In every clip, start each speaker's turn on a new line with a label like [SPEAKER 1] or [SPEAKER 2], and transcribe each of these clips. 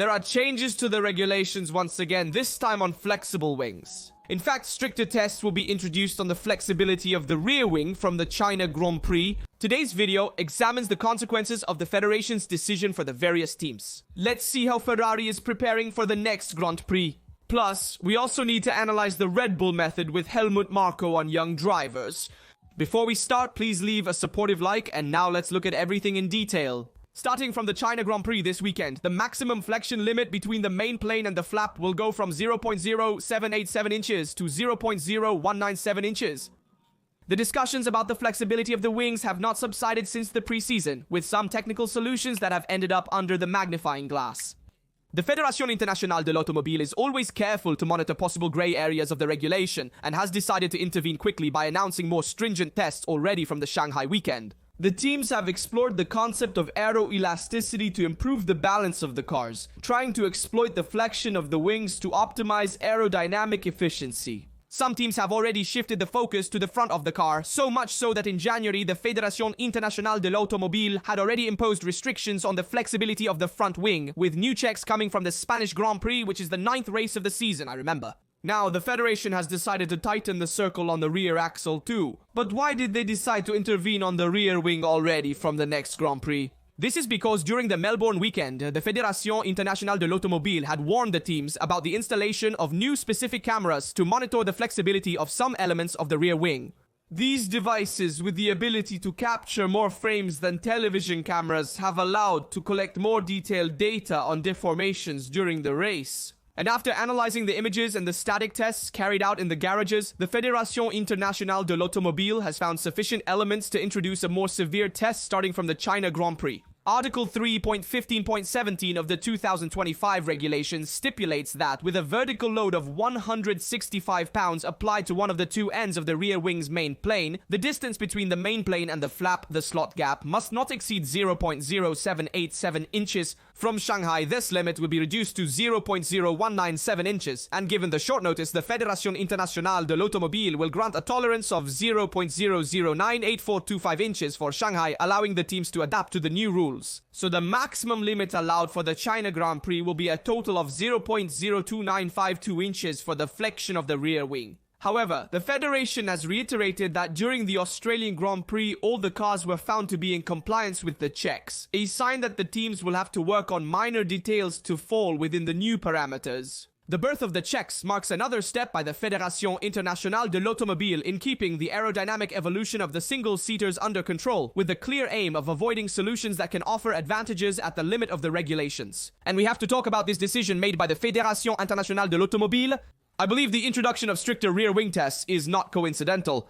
[SPEAKER 1] There are changes to the regulations once again, this time on flexible wings. In fact, stricter tests will be introduced on the flexibility of the rear wing from the China Grand Prix. Today's video examines the consequences of the Federation's decision for the various teams. Let's see how Ferrari is preparing for the next Grand Prix. Plus, we also need to analyze the Red Bull method with Helmut Marko on young drivers. Before we start, please leave a supportive like, and now let's look at everything in detail. Starting from the China Grand Prix this weekend, the maximum flexion limit between the main plane and the flap will go from 0.0787 inches to 0.0197 inches. The discussions about the flexibility of the wings have not subsided since the preseason, with some technical solutions that have ended up under the magnifying glass. The Fédération Internationale de l'Automobile is always careful to monitor possible grey areas of the regulation and has decided to intervene quickly by announcing more stringent tests already from the Shanghai weekend. The teams have explored the concept of aeroelasticity to improve the balance of the cars, trying to exploit the flexion of the wings to optimize aerodynamic efficiency. Some teams have already shifted the focus to the front of the car, so much so that in January the Fédération Internationale de l'Automobile had already imposed restrictions on the flexibility of the front wing, with new checks coming from the Spanish Grand Prix, which is the 9th race of the season, I remember. Now, the Federation has decided to tighten the circle on the rear axle too. But why did they decide to intervene on the rear wing already from the next Grand Prix? This is because during the Melbourne weekend, the Fédération Internationale de l'Automobile had warned the teams about the installation of new specific cameras to monitor the flexibility of some elements of the rear wing. These devices, with the ability to capture more frames than television cameras, have allowed to collect more detailed data on deformations during the race. And after analyzing the images and the static tests carried out in the garages, the Fédération Internationale de l'Automobile has found sufficient elements to introduce a more severe test starting from the China Grand Prix. Article 3.15.17 of the 2025 regulations stipulates that with a vertical load of 165 pounds applied to one of the two ends of the rear wing's main plane, the distance between the main plane and the flap, the slot gap, must not exceed 0.0787 inches. From Shanghai, this limit will be reduced to 0.0197 inches, and given the short notice, the Fédération Internationale de l'Automobile will grant a tolerance of 0.00098425 inches for Shanghai, allowing the teams to adapt to the new rules. So the maximum limit allowed for the China Grand Prix will be a total of 0.02952 inches for the flexion of the rear wing. However, the Federation has reiterated that during the Australian Grand Prix, all the cars were found to be in compliance with the checks, a sign that the teams will have to work on minor details to fall within the new parameters. The birth of the checks marks another step by the Fédération Internationale de l'Automobile in keeping the aerodynamic evolution of the single-seaters under control, with the clear aim of avoiding solutions that can offer advantages at the limit of the regulations. And we have to talk about this decision made by the Fédération Internationale de l'Automobile. I believe the introduction of stricter rear wing tests is not coincidental.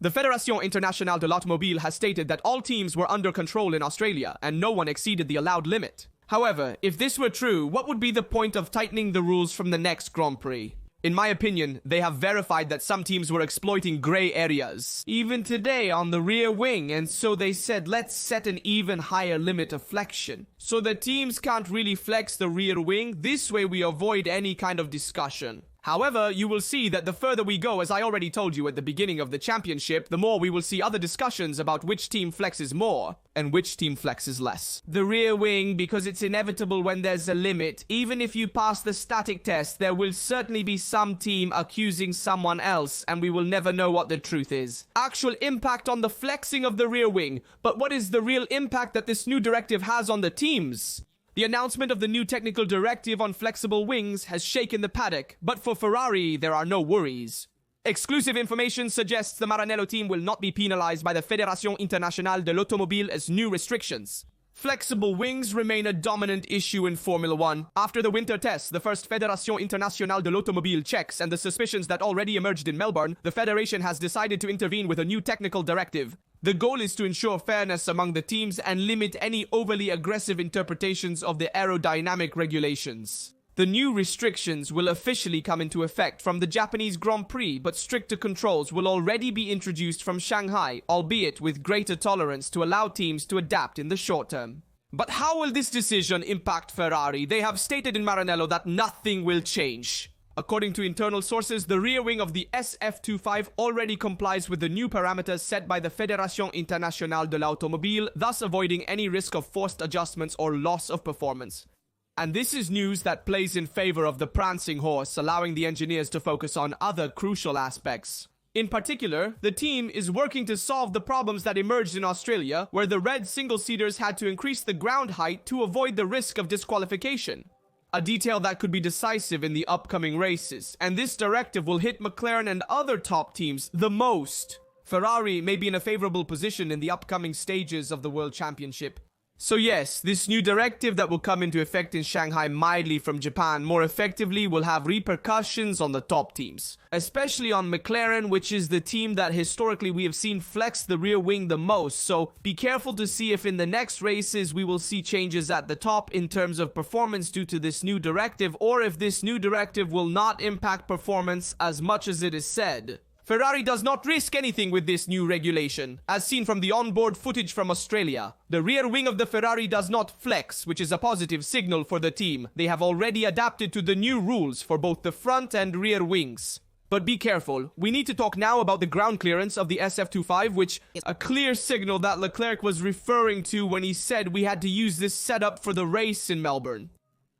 [SPEAKER 1] The Fédération Internationale de l'Automobile has stated that all teams were under control in Australia, and no one exceeded the allowed limit. However, if this were true, what would be the point of tightening the rules from the next Grand Prix? In my opinion, they have verified that some teams were exploiting grey areas, even today on the rear wing, and so they said, let's set an even higher limit of flexion. So the teams can't really flex the rear wing, this way we avoid any kind of discussion. However, you will see that the further we go, as I already told you at the beginning of the championship, the more we will see other discussions about which team flexes more and which team flexes less. The rear wing, because it's inevitable when there's a limit. Even if you pass the static test, there will certainly be some team accusing someone else, and we will never know what the truth is. Actual impact on the flexing of the rear wing, but what is the real impact that this new directive has on the teams? The announcement of the new technical directive on flexible wings has shaken the paddock, but for Ferrari, there are no worries. Exclusive information suggests the Maranello team will not be penalized by the Fédération Internationale de l'Automobile's new restrictions. Flexible wings remain a dominant issue in Formula 1. After the winter tests, the first Fédération Internationale de l'Automobile checks, and the suspicions that already emerged in Melbourne, the Federation has decided to intervene with a new technical directive. The goal is to ensure fairness among the teams and limit any overly aggressive interpretations of the aerodynamic regulations. The new restrictions will officially come into effect from the Japanese Grand Prix, but stricter controls will already be introduced from Shanghai, albeit with greater tolerance to allow teams to adapt in the short term. But how will this decision impact Ferrari? They have stated in Maranello that nothing will change. According to internal sources, the rear wing of the SF25 already complies with the new parameters set by the Fédération Internationale de l'Automobile, thus avoiding any risk of forced adjustments or loss of performance. And this is news that plays in favor of the prancing horse, allowing the engineers to focus on other crucial aspects. In particular, the team is working to solve the problems that emerged in Australia, where the red single-seaters had to increase the ground height to avoid the risk of disqualification. A detail that could be decisive in the upcoming races, and this directive will hit McLaren and other top teams the most. Ferrari may be in a favorable position in the upcoming stages of the World Championship. So yes, this new directive that will come into effect in Shanghai mildly from Japan more effectively will have repercussions on the top teams. Especially on McLaren, which is the team that historically we have seen flex the rear wing the most. So be careful to see if in the next races we will see changes at the top in terms of performance due to this new directive, or if this new directive will not impact performance as much as it is said. Ferrari does not risk anything with this new regulation, as seen from the onboard footage from Australia. The rear wing of the Ferrari does not flex, which is a positive signal for the team. They have already adapted to the new rules for both the front and rear wings. But be careful, we need to talk now about the ground clearance of the SF25, which is a clear signal that Leclerc was referring to when he said we had to use this setup for the race in Melbourne.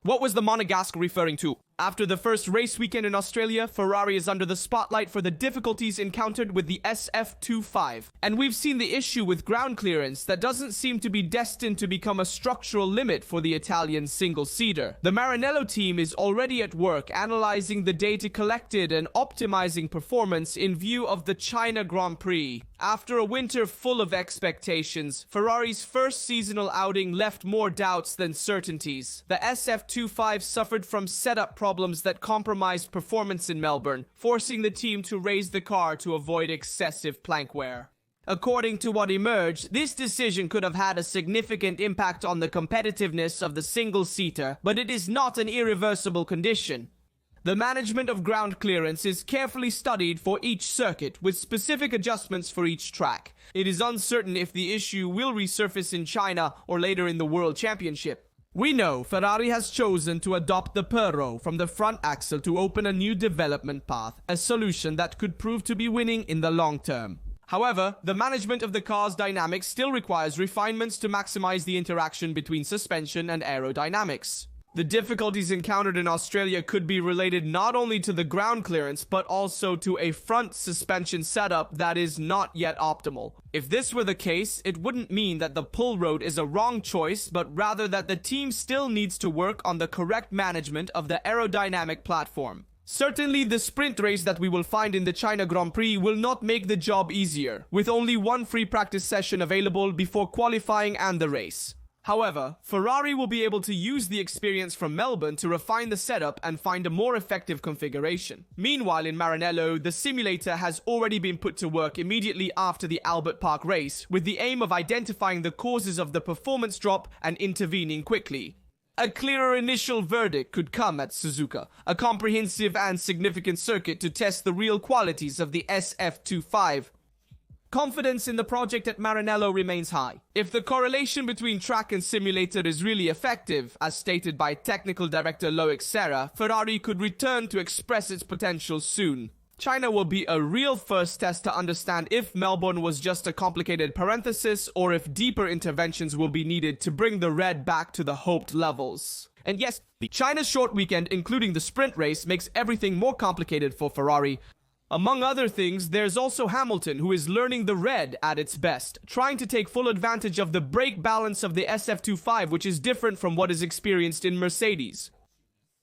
[SPEAKER 1] What was the Monegasque referring to? After the first race weekend in Australia, Ferrari is under the spotlight for the difficulties encountered with the SF25. And we've seen the issue with ground clearance that doesn't seem to be destined to become a structural limit for the Italian single-seater. The Maranello team is already at work analyzing the data collected and optimizing performance in view of the China Grand Prix. After a winter full of expectations, Ferrari's first seasonal outing left more doubts than certainties. The SF25 suffered from setup problems that compromised performance in Melbourne, forcing the team to raise the car to avoid excessive plank wear. According to what emerged, this decision could have had a significant impact on the competitiveness of the single-seater, but it is not an irreversible condition. The management of ground clearance is carefully studied for each circuit, with specific adjustments for each track. It is uncertain if the issue will resurface in China or later in the World Championship. We know Ferrari has chosen to adopt the Perro from the front axle to open a new development path, a solution that could prove to be winning in the long term. However, the management of the car's dynamics still requires refinements to maximize the interaction between suspension and aerodynamics. The difficulties encountered in Australia could be related not only to the ground clearance, but also to a front suspension setup that is not yet optimal. If this were the case, it wouldn't mean that the pull road is a wrong choice, but rather that the team still needs to work on the correct management of the aerodynamic platform. Certainly, the sprint race that we will find in the China Grand Prix will not make the job easier, with only one free practice session available before qualifying and the race. However, Ferrari will be able to use the experience from Melbourne to refine the setup and find a more effective configuration. Meanwhile, in Maranello, the simulator has already been put to work immediately after the Albert Park race, with the aim of identifying the causes of the performance drop and intervening quickly. A clearer initial verdict could come at Suzuka, a comprehensive and significant circuit to test the real qualities of the SF25. Confidence in the project at Maranello remains high. If the correlation between track and simulator is really effective, as stated by technical director Loic Serra, Ferrari could return to express its potential soon. China will be a real first test to understand if Melbourne was just a complicated parenthesis or if deeper interventions will be needed to bring the red back to the hoped levels. And yes, the China's short weekend, including the sprint race, makes everything more complicated for Ferrari. Among other things, there's also Hamilton, who is learning the red at its best, trying to take full advantage of the brake balance of the SF25, which is different from what is experienced in Mercedes.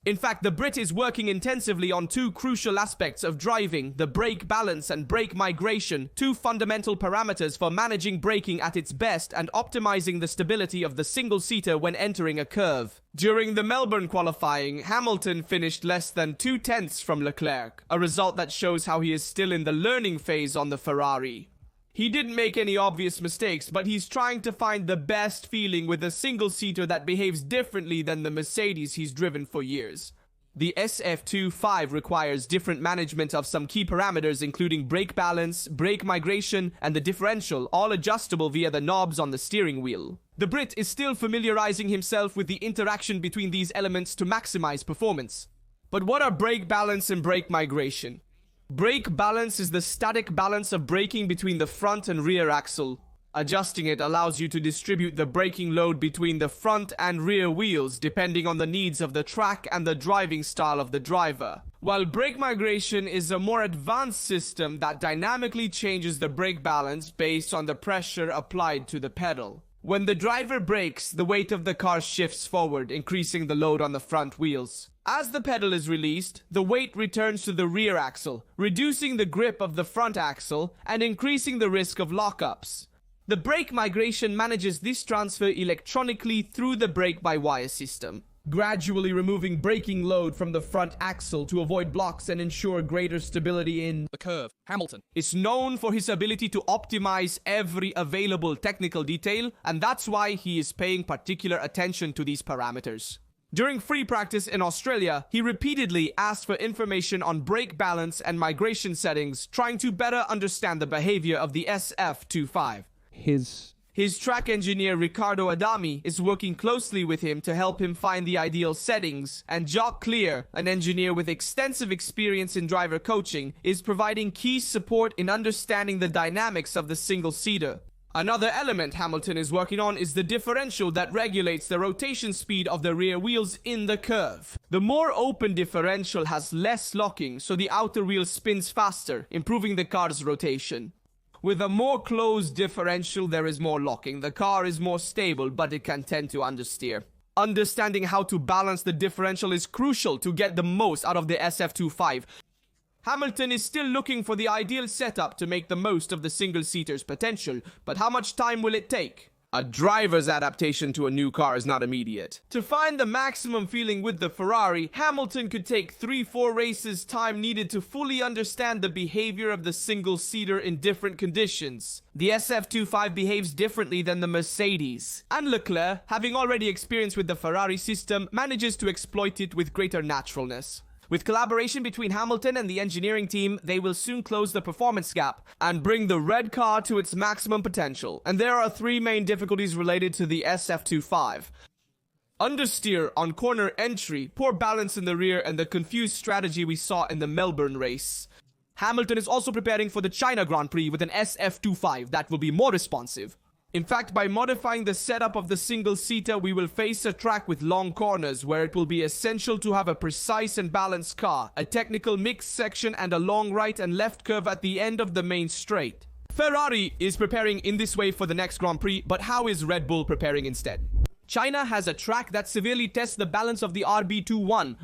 [SPEAKER 1] In fact, the Brit is working intensively on two crucial aspects of driving, the brake balance and brake migration, two fundamental parameters for managing braking at its best and optimizing the stability of the single-seater when entering a curve. During the Melbourne qualifying, Hamilton finished less than 2/10 from Leclerc, a result that shows how he is still in the learning phase on the Ferrari. He didn't make any obvious mistakes, but he's trying to find the best feeling with a single-seater that behaves differently than the Mercedes he's driven for years. The SF25 requires different management of some key parameters including brake balance, brake migration, and the differential, all adjustable via the knobs on the steering wheel. The Brit is still familiarizing himself with the interaction between these elements to maximize performance. But what are brake balance and brake migration? Brake balance is the static balance of braking between the front and rear axle. Adjusting it allows you to distribute the braking load between the front and rear wheels depending on the needs of the track and the driving style of the driver. While brake migration is a more advanced system that dynamically changes the brake balance based on the pressure applied to the pedal. When the driver brakes, the weight of the car shifts forward, increasing the load on the front wheels. As the pedal is released, the weight returns to the rear axle, reducing the grip of the front axle and increasing the risk of lockups. The brake migration manages this transfer electronically through the brake-by-wire system, gradually removing braking load from the front axle to avoid blocks and ensure greater stability in
[SPEAKER 2] the curve. Hamilton
[SPEAKER 1] is known for his ability to optimize every available technical detail, and that's why he is paying particular attention to these parameters. During free practice in Australia, he repeatedly asked for information on brake balance and migration settings, trying to better understand the behavior of the SF25. His track engineer Riccardo Adami is working closely with him to help him find the ideal settings, and Jock Clear, an engineer with extensive experience in driver coaching, is providing key support in understanding the dynamics of the single-seater. Another element Hamilton is working on is the differential that regulates the rotation speed of the rear wheels in the curve. The more open differential has less locking, so the outer wheel spins faster, improving the car's rotation. With a more closed differential, there is more locking. The car is more stable, but it can tend to understeer. Understanding how to balance the differential is crucial to get the most out of the SF25. Hamilton is still looking for the ideal setup to make the most of the single-seater's potential, but how much time will it take? A driver's adaptation to a new car is not immediate. To find the maximum feeling with the Ferrari, Hamilton could take 3-4 races time needed to fully understand the behavior of the single-seater in different conditions. The SF25 behaves differently than the Mercedes, and Leclerc, having already experience with the Ferrari system, manages to exploit it with greater naturalness. With collaboration between Hamilton and the engineering team, they will soon close the performance gap and bring the red car to its maximum potential. And there are 3 main difficulties related to the SF25. Understeer on corner entry, poor balance in the rear, and the confused strategy we saw in the Melbourne race. Hamilton is also preparing for the China Grand Prix with an SF25 that will be more responsive. In fact, by modifying the setup of the single-seater, we will face a track with long corners where it will be essential to have a precise and balanced car, a technical mix section, and a long right and left curve at the end of the main straight. Ferrari is preparing in this way for the next Grand Prix, but how is Red Bull preparing instead? China has a track that severely tests the balance of the RB21.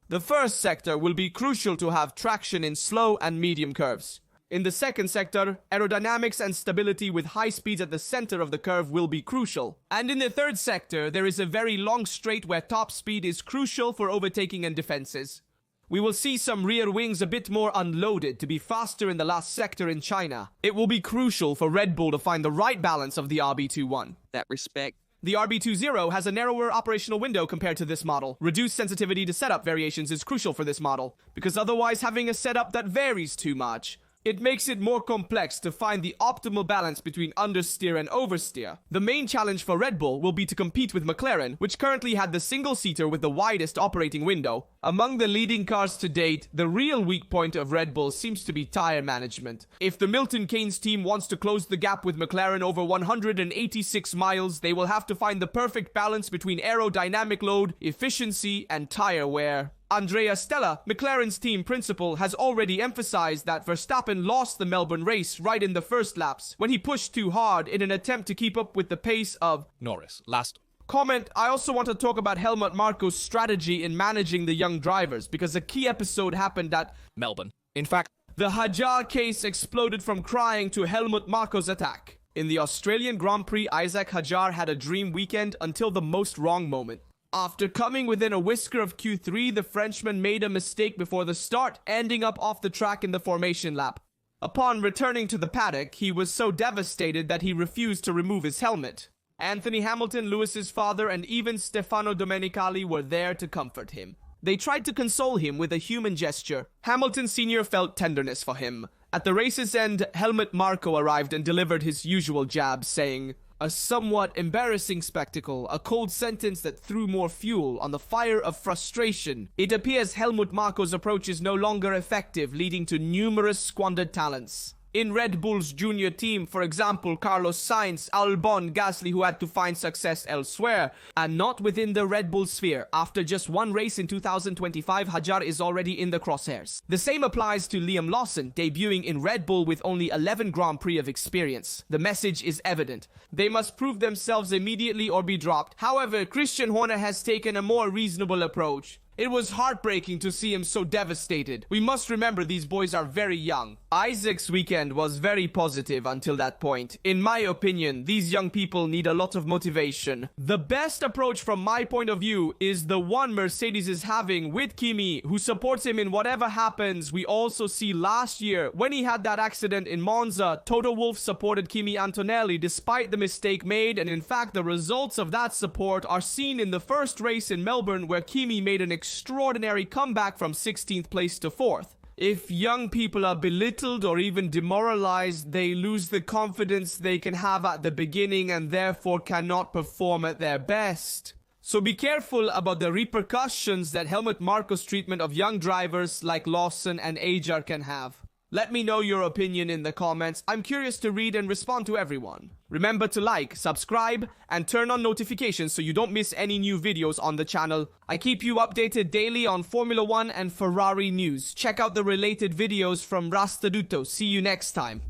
[SPEAKER 1] The first sector will be crucial to have traction in slow and medium curves. In the second sector, aerodynamics and stability with high speeds at the center of the curve will be crucial. And in the third sector, there is a very long straight where top speed is crucial for overtaking and defenses. We will see some rear wings a bit more unloaded to be faster in the last sector in China. It will be crucial for Red Bull to find the right balance of the RB21.
[SPEAKER 2] That respect.
[SPEAKER 1] The RB20 has a narrower operational window compared to this model. Reduced sensitivity to setup variations is crucial for this model, because otherwise having a setup that varies too much, it makes it more complex to find the optimal balance between understeer and oversteer. The main challenge for Red Bull will be to compete with McLaren, which currently had the single-seater with the widest operating window. Among the leading cars to date, the real weak point of Red Bull seems to be tire management. If the Milton Keynes team wants to close the gap with McLaren over 186 miles, they will have to find the perfect balance between aerodynamic load, efficiency, and tire wear. Andrea Stella, McLaren's team principal, has already emphasized that Verstappen lost the Melbourne race right in the first laps when he pushed too hard in an attempt to keep up with the pace of
[SPEAKER 2] Norris. Last
[SPEAKER 1] comment. I also want to talk about Helmut Marko's strategy in managing the young drivers, because a key episode happened at
[SPEAKER 2] Melbourne. In fact,
[SPEAKER 1] the Hajar case exploded from crying to Helmut Marko's attack. In the Australian Grand Prix, Isaac Hajar had a dream weekend until the most wrong moment. After coming within a whisker of Q3, the Frenchman made a mistake before the start, ending up off the track in the formation lap. Upon returning to the paddock, he was so devastated that he refused to remove his helmet. Anthony Hamilton, Lewis's father, and even Stefano Domenicali were there to comfort him. They tried to console him with a human gesture. Hamilton Sr. felt tenderness for him. At the race's end, Helmut Marko arrived and delivered his usual jab, saying, "A somewhat embarrassing spectacle, a cold sentence that threw more fuel on the fire of frustration. It appears Helmut Marko's approach is no longer effective, leading to numerous squandered talents. in Red Bull's junior team, for example, Carlos Sainz, Albon, Gasly, who had to find success elsewhere, and not within the Red Bull sphere. After just one race in 2025, Hajar is already in the crosshairs. The same applies to Liam Lawson, debuting in Red Bull with only 11 Grand Prix of experience. The message is evident. They must prove themselves immediately or be dropped. However, Christian Horner has taken a more reasonable approach. It was heartbreaking to see him so devastated. We must remember these boys are very young. Isaac's weekend was very positive until that point. In my opinion, these young people need a lot of motivation. The best approach from my point of view is the one Mercedes is having with Kimi, who supports him in whatever happens. We also see last year, when he had that accident in Monza, Toto Wolff supported Kimi Antonelli despite the mistake made, and in fact the results of that support are seen in the first race in Melbourne, where Kimi made an extraordinary comeback from 16th place to 4th. If young people are belittled or even demoralized, they lose the confidence they can have at the beginning and therefore cannot perform at their best. So be careful about the repercussions that Helmut Marko's treatment of young drivers like Lawson and Ajar can have. Let me know your opinion in the comments. I'm curious to read and respond to everyone. Remember to like, subscribe, and turn on notifications so you don't miss any new videos on the channel. I keep you updated daily on Formula 1 and Ferrari news. Check out the related videos from Rastaduto. See you next time.